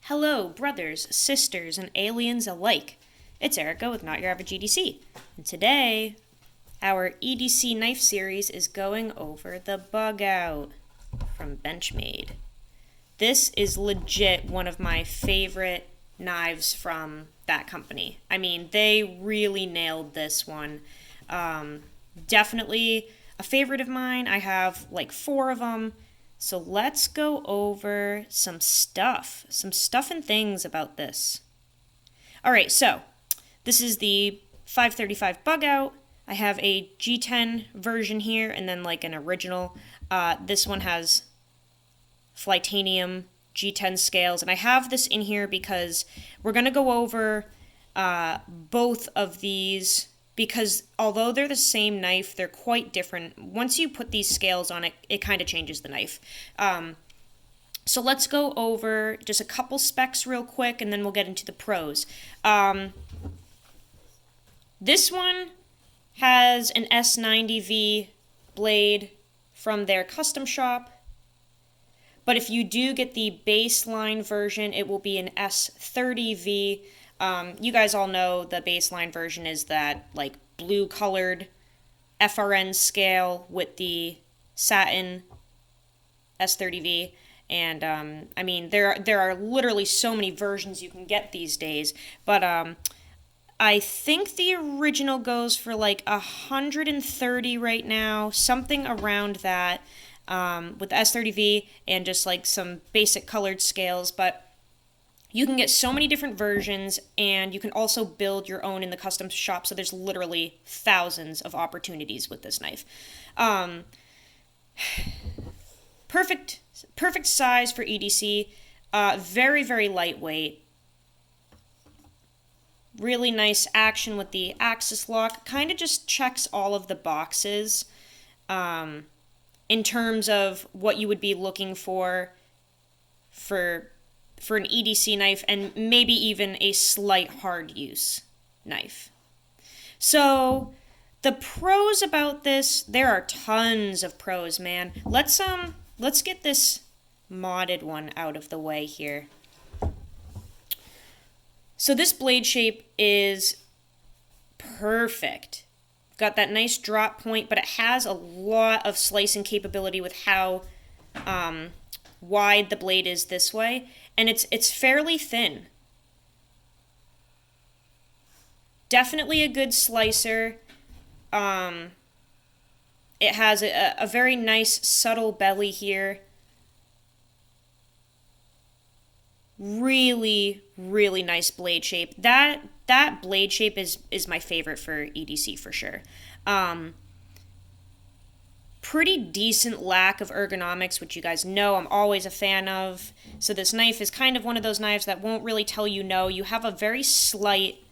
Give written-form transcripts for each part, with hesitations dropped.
Hello, brothers, sisters, and aliens alike. It's Erica with Not Your Average EDC, and today our EDC knife series is going over the Bugout from Benchmade. This is legit one of my favorite knives from that company. I mean, they really nailed this one. Definitely a favorite of mine. I have like 4 of them. So let's go over some stuff and things about this. All right, so this is the 535 Bugout. I have a G10 version here and then like an original. This one has Flytanium G10 scales, and I have this in here because we're going to go over both of these because although they're the same knife, they're quite different. Once you put these scales on it, it kind of changes the knife. So let's go over just a couple specs real quick, and then we'll get into the pros. This one has an S90V blade from their custom shop. But if you do get the baseline version, it will be an S30V. You guys all know the baseline version is that like blue colored FRN scale with the satin S30V. And I mean, there are literally so many versions you can get these days. But I think the original goes for like 130 right now, something around that. With the S30V and just like some basic colored scales, but you can get so many different versions, and you can also build your own in the custom shop, so there's literally thousands of opportunities with this knife. Perfect size for EDC, very, very lightweight. Really nice action with the axis lock, kind of just checks all of the boxes. In terms of what you would be looking for an EDC knife, and maybe even a slight hard use knife. So the pros about this, there are tons of pros, man. Let's get this modded one out of the way here. So this blade shape is perfect. Got that nice drop point, but it has a lot of slicing capability with how wide the blade is this way, and it's fairly thin. Definitely a good slicer. It has a very nice subtle belly here. Really, really nice blade shape. That blade shape is my favorite for EDC for sure. Pretty decent lack of ergonomics, which you guys know I'm always a fan of. So this knife is kind of one of those knives that won't really tell you no. You have a very slight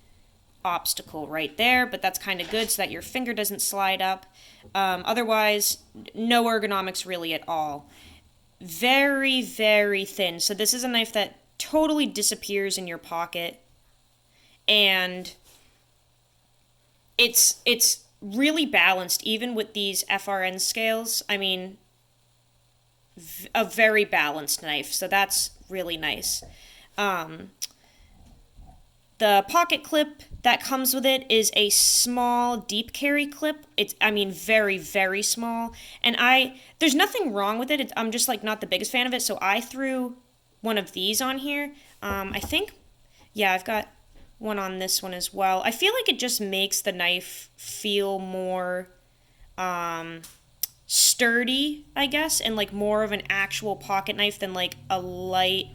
obstacle right there, but that's kind of good so that your finger doesn't slide up. Otherwise, no ergonomics really at all. Very, very thin. So this is a knife that totally disappears in your pocket, and it's really balanced even with these FRN scales. I mean, a very balanced knife, so that's really nice. The pocket clip that comes with it is a small deep carry clip. I mean, very, very small, and there's nothing wrong with it. I'm just like not the biggest fan of it, so I threw one of these on here. I think, yeah, I've got one on this one as well. I feel like it just makes the knife feel more sturdy, I guess, and like more of an actual pocket knife than like a light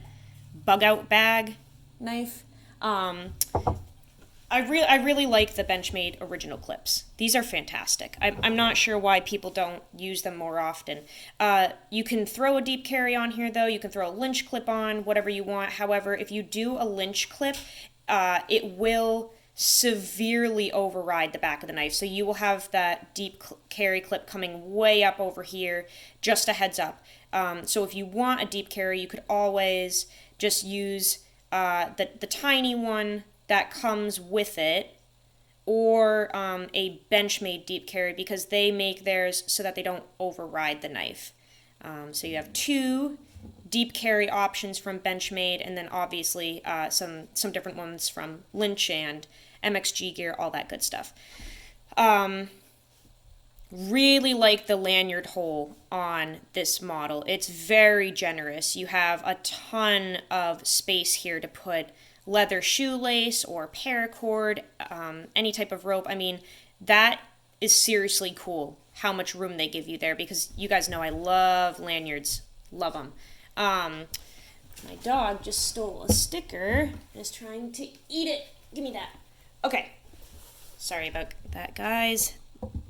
Bugout bag knife. I really like the Benchmade original clips. These are fantastic. I'm not sure why people don't use them more often. You can throw a deep carry on here, though. You can throw a lynch clip on, whatever you want. However, if you do a lynch clip, it will severely override the back of the knife. So you will have that deep carry clip coming way up over here, just a heads up. So if you want a deep carry, you could always just use the tiny one that comes with it, or a Benchmade deep carry, because they make theirs so that they don't override the knife. So you have 2 deep carry options from Benchmade, and then obviously some different ones from Lynch and MXG Gear, all that good stuff. Really like the lanyard hole on this model. It's very generous. You have a ton of space here to put leather shoelace or paracord, any type of rope. I mean, that is seriously cool how much room they give you there, because you guys know I love lanyards. Love them. My dog just stole a sticker and is trying to eat it. Give me that. Okay. Sorry about that, guys.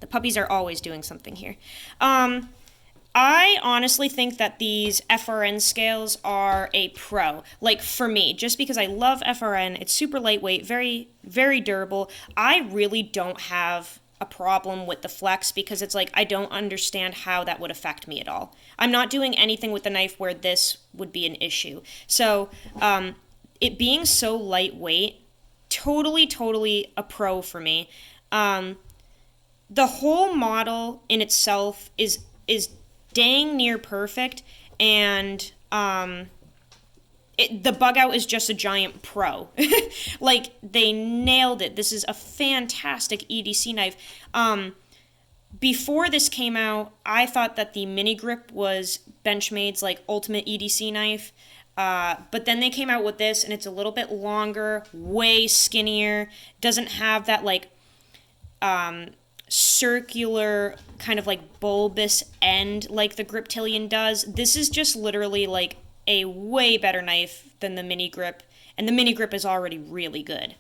The puppies are always doing something here. I honestly think that these FRN scales are a pro. Like, for me, just because I love FRN, it's super lightweight, very, very durable. I really don't have a problem with the flex, because it's like I don't understand how that would affect me at all. I'm not doing anything with the knife where this would be an issue. So it being so lightweight, totally a pro for me. The whole model in itself is dang near perfect, and the Bugout is just a giant pro. Like, they nailed it. This is a fantastic EDC knife. Before this came out, I thought that the mini grip was Benchmade's like ultimate EDC knife. But then they came out with this, and it's a little bit longer, way skinnier, doesn't have that like circular kind of like bulbous end like the Griptilian does. This is just literally like a way better knife than the mini grip, and the mini grip is already really good.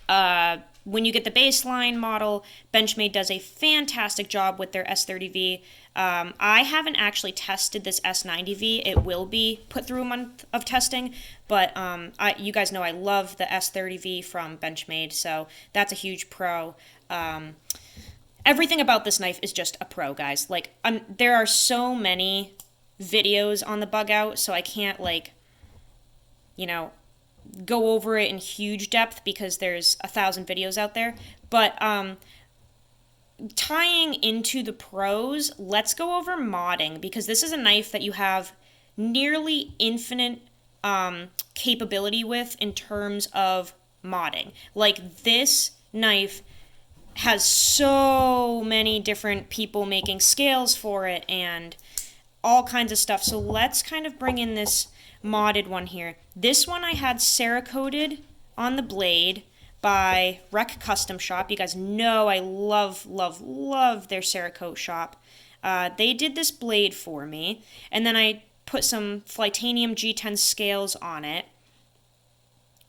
When you get the baseline model, Benchmade does a fantastic job with their S30V. I haven't actually tested this S90V. It will be put through a month of testing, but you guys know I love the S30V from Benchmade, so that's a huge pro. Everything about this knife is just a pro, guys. Like, there are so many videos on the Bugout, so I can't, like, go over it in huge depth because there's 1,000 videos out there. But tying into the pros, let's go over modding, because this is a knife that you have nearly infinite capability with in terms of modding. Like, this knife has so many different people making scales for it and all kinds of stuff. So let's kind of bring in this modded one here. This one I had Cerakoted on the blade by Rec Custom Shop. You guys know I love their Cerakote shop. They did this blade for me, and then I put some Flytanium G10 scales on it,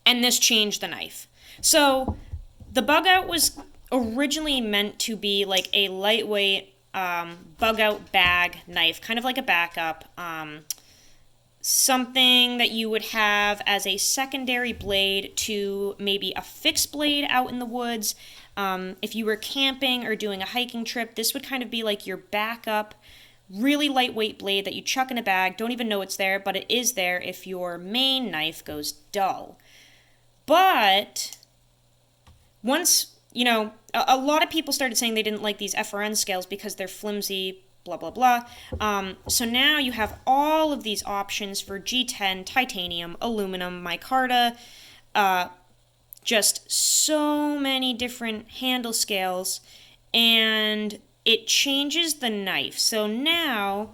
and this changed the knife. So the Bugout was originally meant to be like a lightweight Bugout bag knife, kind of like a backup, something that you would have as a secondary blade to maybe a fixed blade out in the woods. If you were camping or doing a hiking trip, this would kind of be like your backup, really lightweight blade that you chuck in a bag, don't even know it's there, but it is there if your main knife goes dull. But once, a lot of people started saying they didn't like these FRN scales because they're flimsy, blah, blah, blah. So now you have all of these options for G10, titanium, aluminum, micarta, just so many different handle scales, and it changes the knife. So now,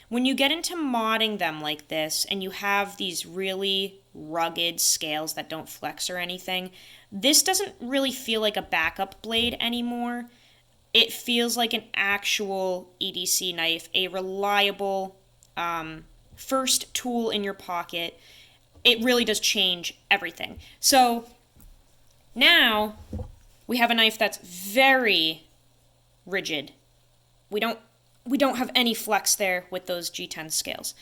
when you get into modding them like this, and you have these really rugged scales that don't flex or anything, this doesn't really feel like a backup blade anymore. It feels like an actual EDC knife, a reliable first tool in your pocket. It really does change everything. So now we have a knife that's very rigid. We don't have any flex there with those G10 scales.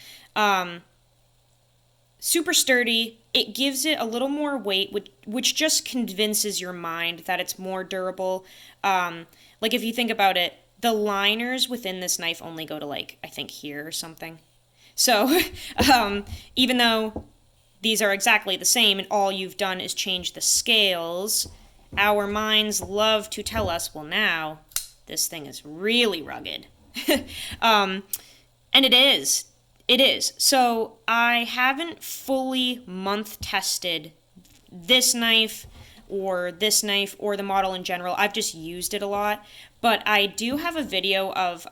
Super sturdy. It gives it a little more weight, which just convinces your mind that it's more durable. Like, if you think about it, the liners within this knife only go to, like, I think here or something. So, even though these are exactly the same and all you've done is change the scales, our minds love to tell us, well, now this thing is really rugged. And it is. It is. So I haven't fully month tested this knife or this knife or the model in general. I've just used it a lot. But I do have a video of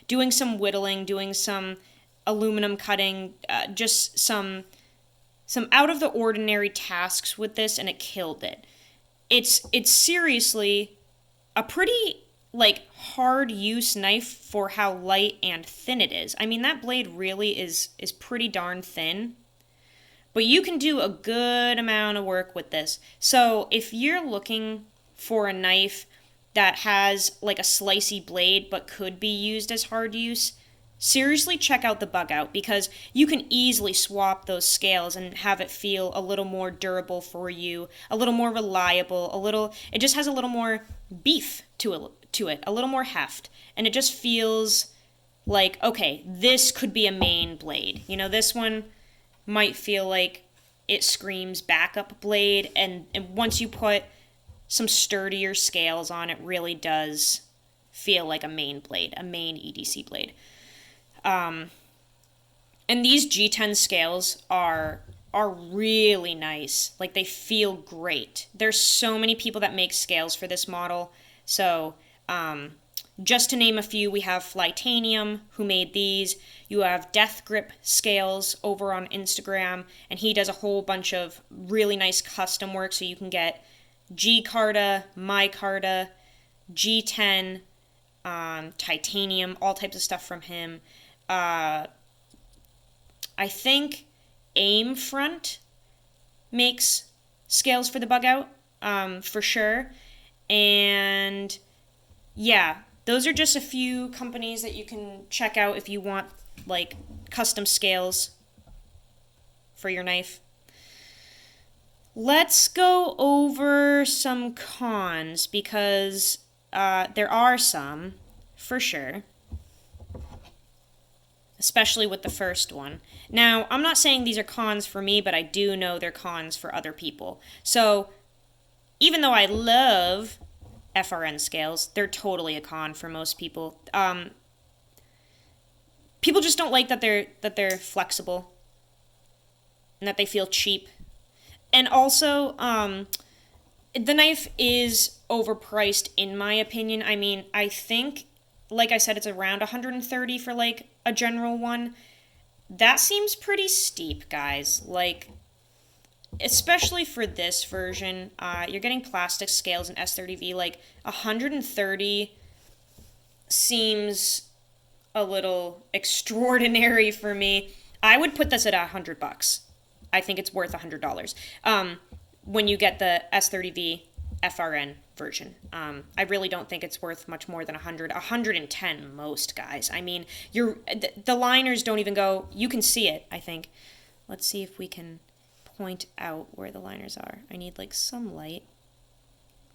doing some whittling, doing some aluminum cutting, just some out of the ordinary tasks with this, and it killed it. It's seriously a pretty like hard use knife for how light and thin it is. I mean, that blade really is pretty darn thin. But you can do a good amount of work with this. So if you're looking for a knife that has like a slicey blade but could be used as hard use, seriously check out the Bugout, because you can easily swap those scales and have it feel a little more durable for you, a little more reliable, it just has a little more beef to it, a little more heft, and it just feels like, okay, this could be a main blade. You know, this one might feel like it screams backup blade, and once you put some sturdier scales on, it really does feel like a main blade, a main EDC blade. And these G10 scales are really nice. Like, they feel great. There's so many people that make scales for this model. So, just to name a few, we have Flytanium, who made these. You have Death Grip Scales over on Instagram, and he does a whole bunch of really nice custom work, so you can get G-Carta, My-Carta, G10, Titanium, all types of stuff from him. I think Aimfront makes scales for the Bugout, for sure. And yeah, those are just a few companies that you can check out if you want like custom scales for your knife. Let's go over some cons, because there are some, for sure. Especially with the first one. Now, I'm not saying these are cons for me, but I do know they're cons for other people. So, even though I love FRN scales, they're totally a con for most people. People just don't like that they're flexible and that they feel cheap. And also, the knife is overpriced in my opinion. I mean, I think, like I said, it's around $130 for like a general one. That seems pretty steep, guys. Like, especially for this version, you're getting plastic scales in S30V. Like, $130 seems a little extraordinary for me. I would put this at $100. I think it's worth $100. When you get the S30V FRN version. I really don't think it's worth much more than 100, 110 most, guys. I mean, the liners don't even go, you can see it, I think. Let's see if we can point out where the liners are. I need like some light.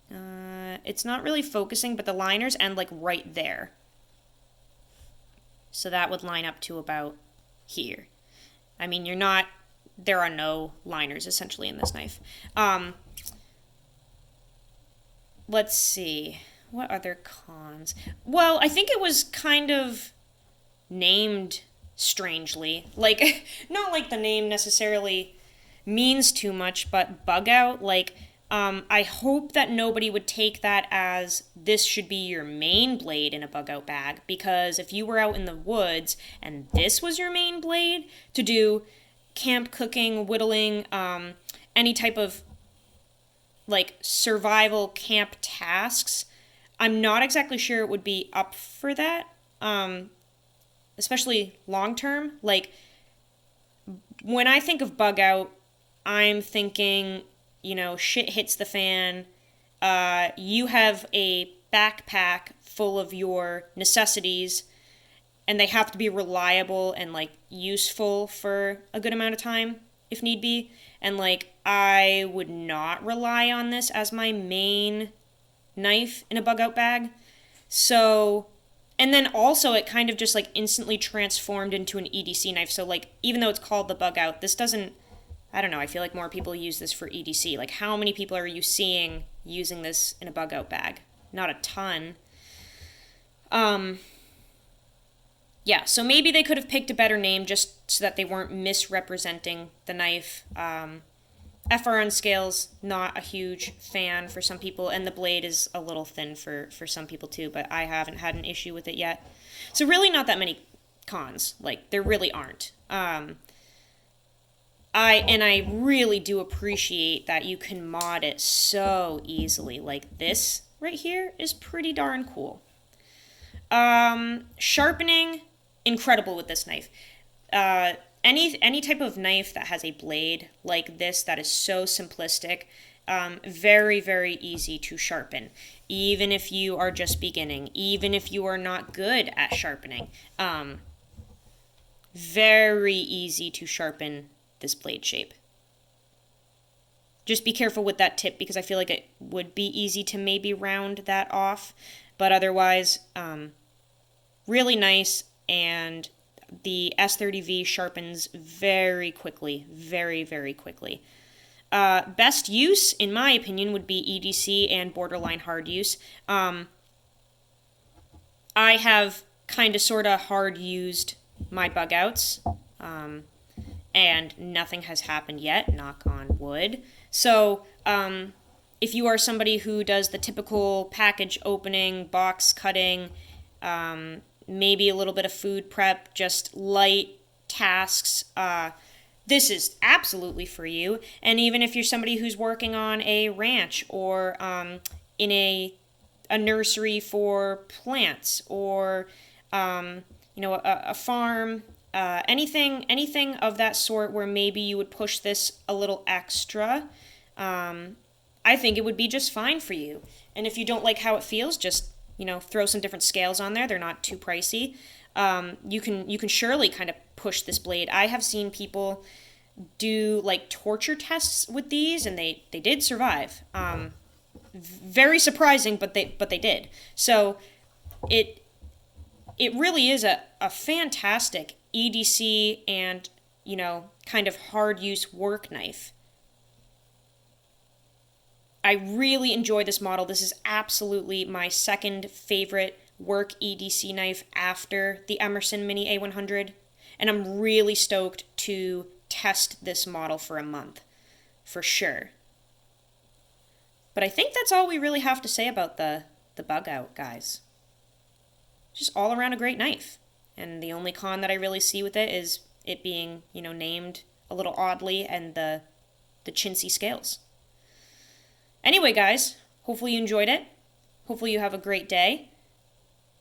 It's not really focusing, but the liners end like right there. So that would line up to about here. I mean, there are no liners essentially in this knife. Let's see. What other cons? Well, I think it was kind of named strangely. Like, not like the name necessarily means too much, but Bugout, like, I hope that nobody would take that as this should be your main blade in a Bugout bag, because if you were out in the woods and this was your main blade to do camp cooking, whittling, any type of like survival camp tasks, I'm not exactly sure it would be up for that, especially long term. Like, when I think of Bugout, I'm thinking, shit hits the fan, you have a backpack full of your necessities, and they have to be reliable and like useful for a good amount of time if need be. And like, I would not rely on this as my main knife in a Bugout bag. So, and then also it kind of just like instantly transformed into an EDC knife. So like, even though it's called the Bugout, this doesn't, I don't know, I feel like more people use this for EDC. Like, how many people are you seeing using this in a Bugout bag? Not a ton. Yeah, so maybe they could have picked a better name just so that they weren't misrepresenting the knife. FRN scales, not a huge fan for some people, and the blade is a little thin for some people too, but I haven't had an issue with it yet. So really not that many cons. Like, there really aren't. I really do appreciate that you can mod it so easily. Like, this right here is pretty darn cool. Sharpening, incredible with this knife. Any type of knife that has a blade like this that is so simplistic, very, very easy to sharpen. Even if you are just beginning, even if you are not good at sharpening, very easy to sharpen this blade shape. Just be careful with that tip because I feel like it would be easy to maybe round that off, but otherwise, really nice, and the S30V sharpens very quickly, very, very quickly. Best use, in my opinion, would be EDC and borderline hard use. I have kind of sort of hard used my Bugouts, and nothing has happened yet, knock on wood. So, if you are somebody who does the typical package opening, box cutting, maybe a little bit of food prep, just light tasks, this is absolutely for you. And even if you're somebody who's working on a ranch or in a nursery for plants or a farm, anything of that sort where maybe you would push this a little extra, I think it would be just fine for you. And if you don't like how it feels, just throw some different scales on there. They're not too pricey. You can surely kind of push this blade. I have seen people do like torture tests with these, and they did survive. Very surprising, but they did. So it really is a fantastic EDC and kind of hard use work knife. I really enjoy this model. This is absolutely my second favorite work EDC knife after the Emerson Mini A100. And I'm really stoked to test this model for a month, for sure. But I think that's all we really have to say about the Bugout, guys. Just all around a great knife. And the only con that I really see with it is it being, named a little oddly and the chintzy scales. Anyway, guys, hopefully you enjoyed it. Hopefully you have a great day.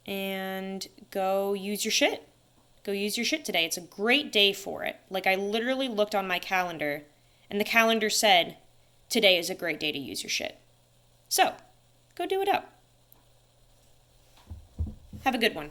And go use your shit. Go use your shit today. It's a great day for it. Like, I literally looked on my calendar, and the calendar said, today is a great day to use your shit. So, go do it up. Have a good one.